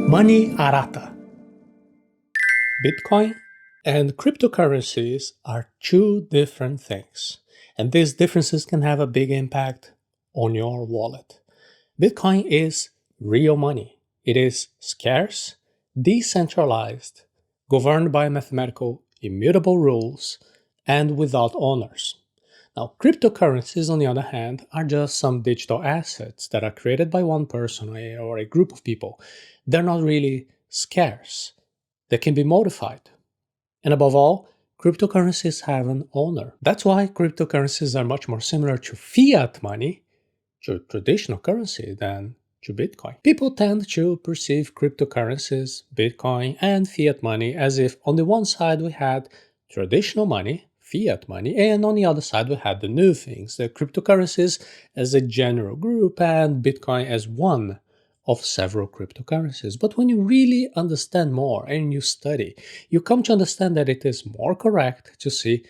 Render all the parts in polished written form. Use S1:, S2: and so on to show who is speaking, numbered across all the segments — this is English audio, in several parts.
S1: Money Arata. Bitcoin and cryptocurrencies are two different things, and these differences can have a big impact on your wallet. Bitcoin is real money. It is scarce, decentralized, governed by mathematical immutable rules, and without owners. Now, cryptocurrencies, on the other hand, are just some digital assets that are created by one person or a group of people. They're not really scarce. They can be modified. And above all, cryptocurrencies have an owner. That's why cryptocurrencies are much more similar to fiat money, to traditional currency, than to Bitcoin. People tend to perceive cryptocurrencies, Bitcoin, and fiat money as if on the one side we had traditional money, fiat money, and on the other side we had the new things, the cryptocurrencies as a general group and Bitcoin as one of several cryptocurrencies. But when you really understand more and you study, you come to understand that it is more correct to see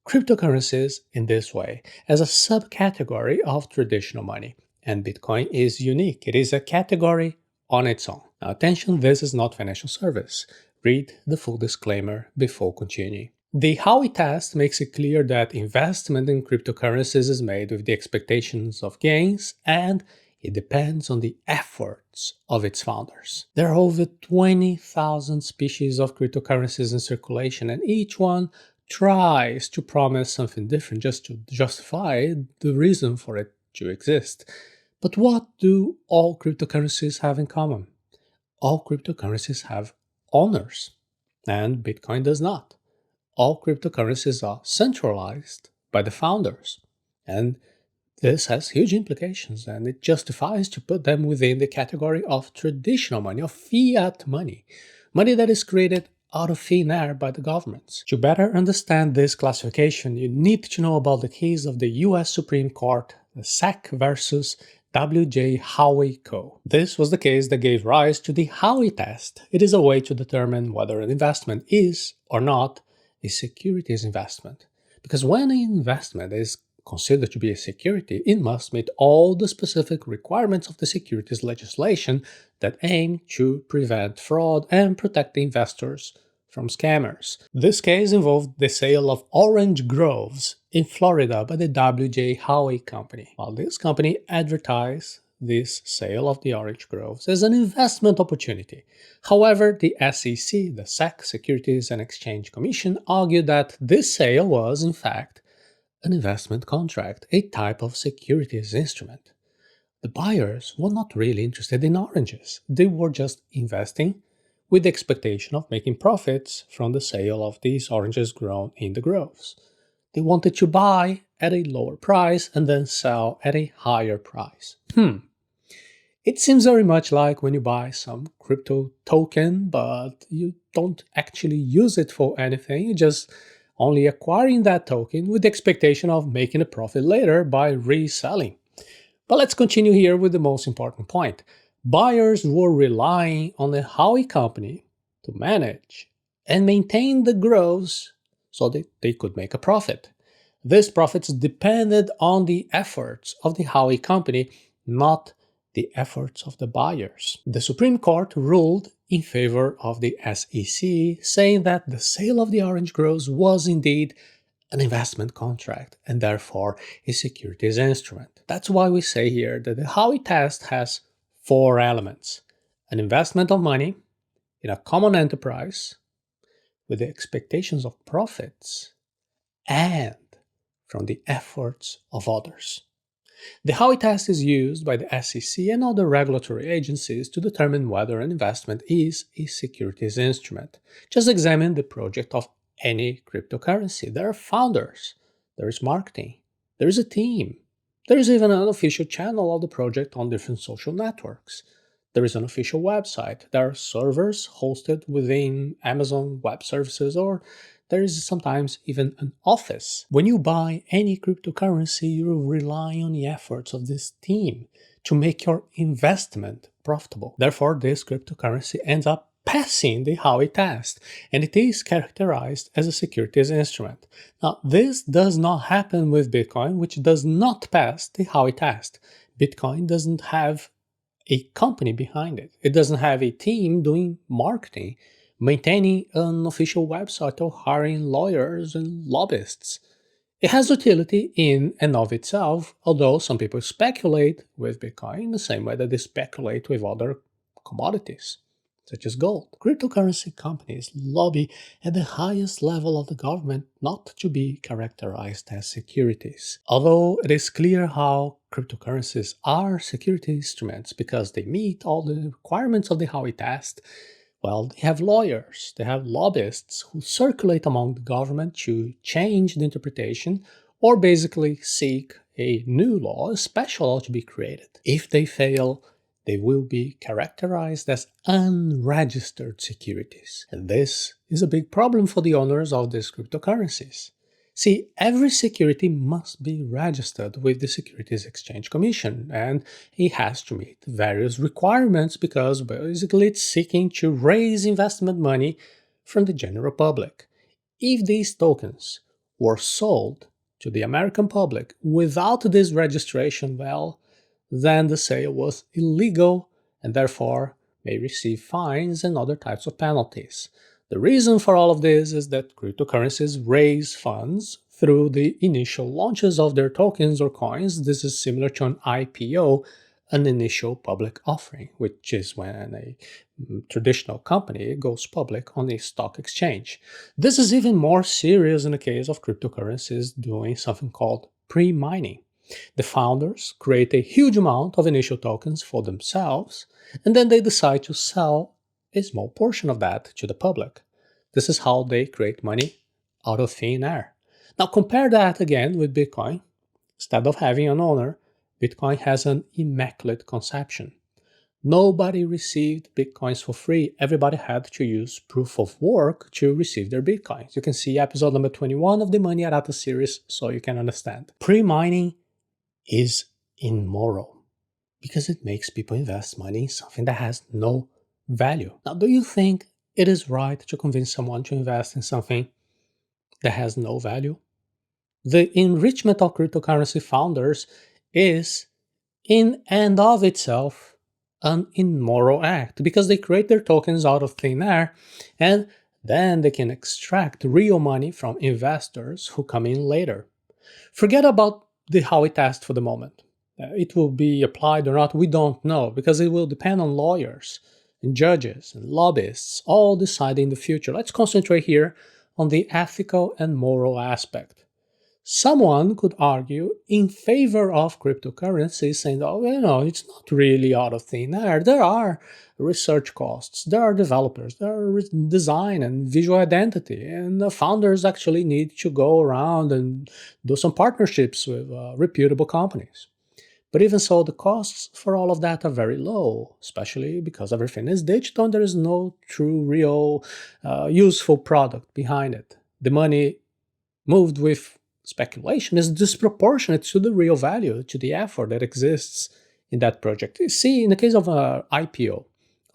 S1: cryptocurrencies in this way, as a subcategory of traditional money. And Bitcoin is unique. It is a category on its own. Now attention, this is not financial service. Read the full disclaimer before continuing. The Howey Test makes it clear that investment in cryptocurrencies is made with the expectations of gains, and it depends on the efforts of its founders. There are over 20,000 species of cryptocurrencies in circulation, and each one tries to promise something different just to justify the reason for it to exist. But what do all cryptocurrencies have in common? All cryptocurrencies have owners, and Bitcoin does not. All cryptocurrencies are centralized by the founders, and this has huge implications, and it justifies to put them within the category of traditional money, of fiat money, money that is created out of thin air by the governments. To better understand this classification, you need to know about the case of the US Supreme Court, the SEC versus W.J. Howey Co. This was the case that gave rise to the Howey Test. It is a way to determine whether an investment is or not a securities investment. Because when an investment is considered to be a security, it must meet all the specific requirements of the securities legislation that aim to prevent fraud and protect the investors from scammers. This case involved the sale of orange groves in Florida by the W.J. Howey Company. While this company advertised this sale of the orange groves as an investment opportunity. However, the SEC, the SEC, Securities and Exchange Commission, argued that this sale was, in fact, an investment contract, a type of securities instrument. The buyers were not really interested in oranges. They were just investing with the expectation of making profits from the sale of these oranges grown in the groves. They wanted to buy at a lower price and then sell at a higher price. It seems very much like when you buy some crypto token, but you don't actually use it for anything. You just only acquiring that token with the expectation of making a profit later by reselling. But let's continue here with the most important point. Buyers were relying on the Howey Company to manage and maintain the groves so that they could make a profit. These profits depended on the efforts of the Howey Company, not the efforts of the buyers. The Supreme Court ruled in favor of the SEC, saying that the sale of the orange groves was indeed an investment contract and therefore a securities instrument. That's why we say here that the Howey Test has 4 elements: an investment of money in a common enterprise with the expectations of profits and from the efforts of others. The Howey Test is used by the SEC and other regulatory agencies to determine whether an investment is a securities instrument. Just examine the project of any cryptocurrency. There are founders, there is marketing, there is a team, there is even an official channel of the project on different social networks. There is an official website, there are servers hosted within Amazon Web Services, or there is sometimes even an office. When you buy any cryptocurrency, you rely on the efforts of this team to make your investment profitable. Therefore, this cryptocurrency ends up passing the Howey Test, and it is characterized as a securities instrument. Now, this does not happen with Bitcoin, which does not pass the Howey Test. Bitcoin doesn't have a company behind it. It doesn't have a team doing marketing, maintaining an official website, or hiring lawyers and lobbyists. It has utility in and of itself, although some people speculate with Bitcoin in the same way that they speculate with other commodities, such as gold. Cryptocurrency companies lobby at the highest level of the government not to be characterized as securities. Although it is clear how cryptocurrencies are security instruments because they meet all the requirements of the Howey Test, well, they have lawyers, they have lobbyists who circulate among the government to change the interpretation or basically seek a new law, a special law to be created. If they fail, they will be characterized as unregistered securities. And this is a big problem for the owners of these cryptocurrencies. See, every security must be registered with the Securities Exchange Commission, and it has to meet various requirements because basically it's seeking to raise investment money from the general public. If these tokens were sold to the American public without this registration, well, then the sale was illegal and therefore may receive fines and other types of penalties. The reason for all of this is that cryptocurrencies raise funds through the initial launches of their tokens or coins. This is similar to an IPO, an initial public offering, which is when a traditional company goes public on a stock exchange. This is even more serious in the case of cryptocurrencies doing something called pre-mining. The founders create a huge amount of initial tokens for themselves, and then they decide to sell a small portion of that to the public. This is how they create money out of thin air. Now compare that again with Bitcoin. Instead of having an owner, Bitcoin has an immaculate conception. Nobody received Bitcoins for free. Everybody had to use proof of work to receive their Bitcoins. You can see episode number 21 of the Money Arata series so you can understand. Pre-mining is immoral because it makes people invest money in something that has no value. Now, do you think it is right to convince someone to invest in something that has no value? The enrichment of cryptocurrency founders is, in and of itself, an immoral act because they create their tokens out of thin air and then they can extract real money from investors who come in later. Forget about the Howey Test for the moment. It will be applied or not, we don't know, because it will depend on lawyers and judges and lobbyists all deciding in the future. Let's concentrate here on the ethical and moral aspect. Someone could argue in favor of cryptocurrencies, saying, oh, it's not really out of thin air. There are research costs, there are developers, there are design and visual identity, and the founders actually need to go around and do some partnerships with reputable companies. But even so, the costs for all of that are very low, especially because everything is digital and there is no true, real, useful product behind it. The money moved with speculation is disproportionate to the real value, to the effort that exists in that project. You see, in the case of an IPO,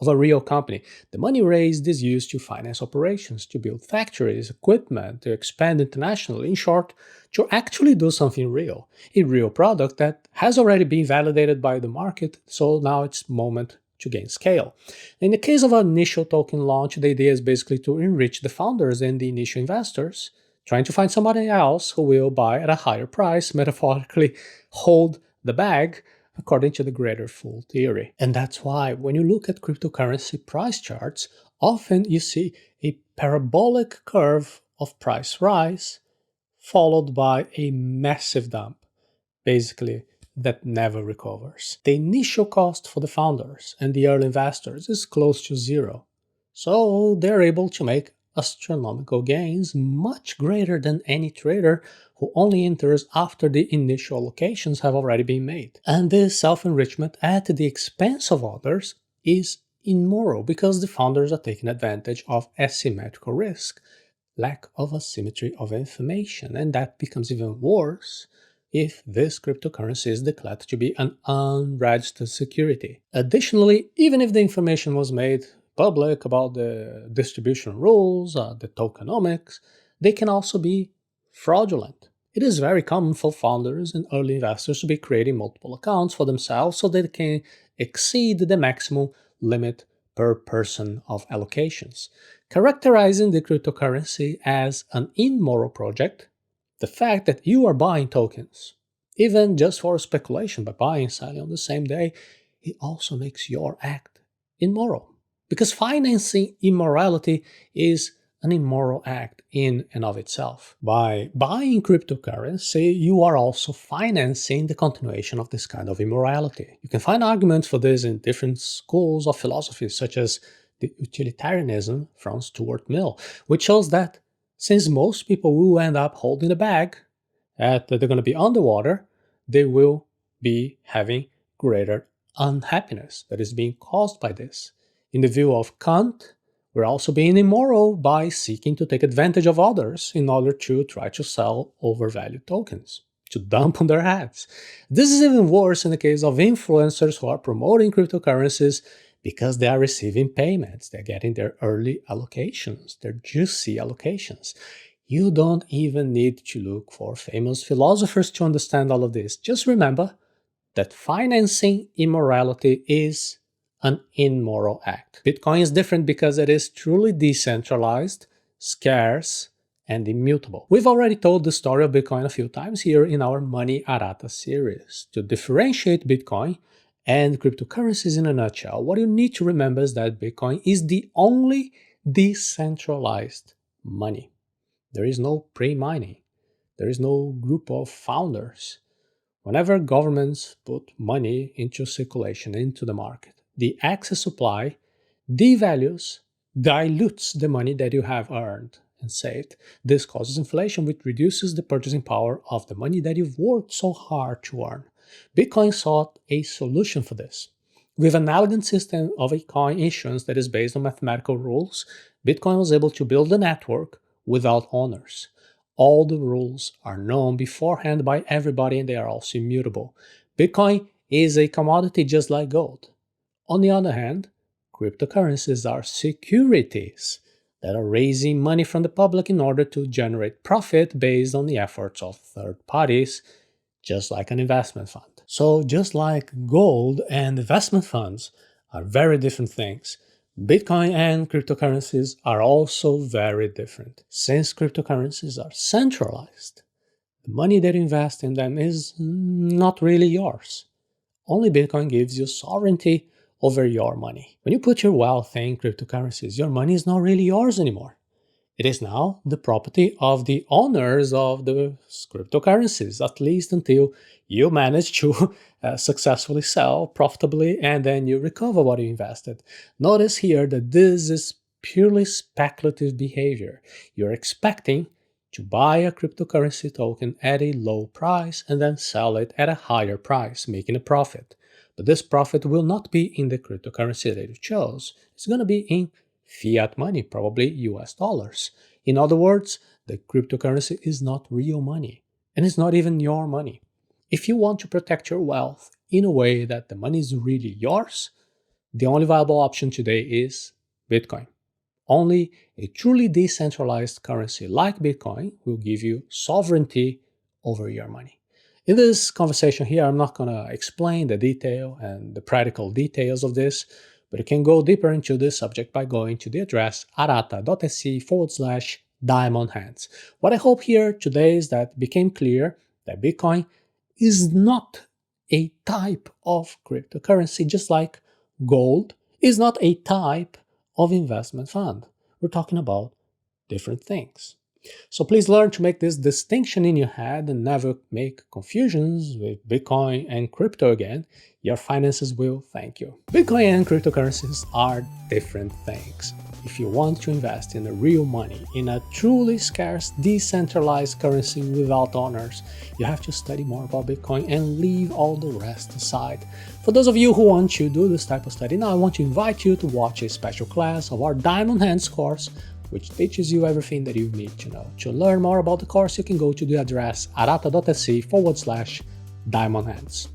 S1: of a real company, the money raised is used to finance operations, to build factories, equipment, to expand internationally, in short, to actually do something real, a real product that has already been validated by the market, so now it's moment to gain scale. In the case of an initial token launch, the idea is basically to enrich the founders and the initial investors, trying to find somebody else who will buy at a higher price, metaphorically hold the bag, according to the greater fool theory. And that's why when you look at cryptocurrency price charts, often you see a parabolic curve of price rise followed by a massive dump, basically that never recovers. The initial cost for the founders and the early investors is close to zero, so they're able to make astronomical gains, much greater than any trader who only enters after the initial allocations have already been made. And this self-enrichment at the expense of others is immoral because the founders are taking advantage of asymmetrical risk, lack of asymmetry of information, and that becomes even worse if this cryptocurrency is declared to be an unregistered security. Additionally, even if the information was made public about the distribution rules, the tokenomics, they can also be fraudulent. It is very common for founders and early investors to be creating multiple accounts for themselves so they can exceed the maximum limit per person of allocations, characterizing the cryptocurrency as an immoral project. The fact that you are buying tokens, even just for speculation by buying and selling on the same day, it also makes your act immoral. Because financing immorality is an immoral act in and of itself. By buying cryptocurrency, you are also financing the continuation of this kind of immorality. You can find arguments for this in different schools of philosophy, such as the utilitarianism from Stuart Mill, which shows that since most people will end up holding the bag, that they're going to be underwater, they will be having greater unhappiness that is being caused by this. In the view of Kant, we're also being immoral by seeking to take advantage of others in order to try to sell overvalued tokens, to dump on their heads. This is even worse in the case of influencers who are promoting cryptocurrencies because they are receiving payments. They're getting their early allocations, their juicy allocations. You don't even need to look for famous philosophers to understand all of this. Just remember that financing immorality is an immoral act. Bitcoin is different because it is truly decentralized, scarce, and immutable. We've already told the story of Bitcoin a few times here in our Money Arata series. To differentiate Bitcoin and cryptocurrencies in a nutshell, what you need to remember is that Bitcoin is the only decentralized money. There is no pre-mining. There is no group of founders. Whenever governments put money into circulation, into the market, the excess supply devalues, dilutes the money that you have earned and saved. This causes inflation, which reduces the purchasing power of the money that you've worked so hard to earn. Bitcoin sought a solution for this. With an elegant system of a coin issuance that is based on mathematical rules, Bitcoin was able to build a network without owners. All the rules are known beforehand by everybody and they are also immutable. Bitcoin is a commodity just like gold. On the other hand, cryptocurrencies are securities that are raising money from the public in order to generate profit based on the efforts of third parties, just like an investment fund. So just like gold and investment funds are very different things, Bitcoin and cryptocurrencies are also very different. Since cryptocurrencies are centralized, the money that you invest in them is not really yours. Only Bitcoin gives you sovereignty over your money. When you put your wealth in cryptocurrencies, your money is not really yours anymore. It is now the property of the owners of the cryptocurrencies, at least until you manage to successfully sell profitably and then you recover what you invested. Notice here that this is purely speculative behavior. You're expecting to buy a cryptocurrency token at a low price and then sell it at a higher price, making a profit. But this profit will not be in the cryptocurrency that you chose. It's going to be in fiat money, probably US dollars. In other words, the cryptocurrency is not real money, and it's not even your money. If you want to protect your wealth in a way that the money is really yours, the only viable option today is Bitcoin. Only a truly decentralized currency like Bitcoin will give you sovereignty over your money. In this conversation here, I'm not going to explain the detail and the practical details of this, but you can go deeper into this subject by going to the address arata.se/diamond hands. What I hope here today is that it became clear that Bitcoin is not a type of cryptocurrency, just like gold is not a type of investment fund. We're talking about different things. So please learn to make this distinction in your head and never make confusions with Bitcoin and crypto again. Your finances will thank you. Bitcoin and cryptocurrencies are different things. If you want to invest in the real money, in a truly scarce, decentralized currency without owners, you have to study more about Bitcoin and leave all the rest aside. For those of you who want to do this type of study, now I want to invite you to watch a special class of our Diamond Hands course, which teaches you everything that you need to know. To learn more about the course, you can go to the address arata.se/diamond hands.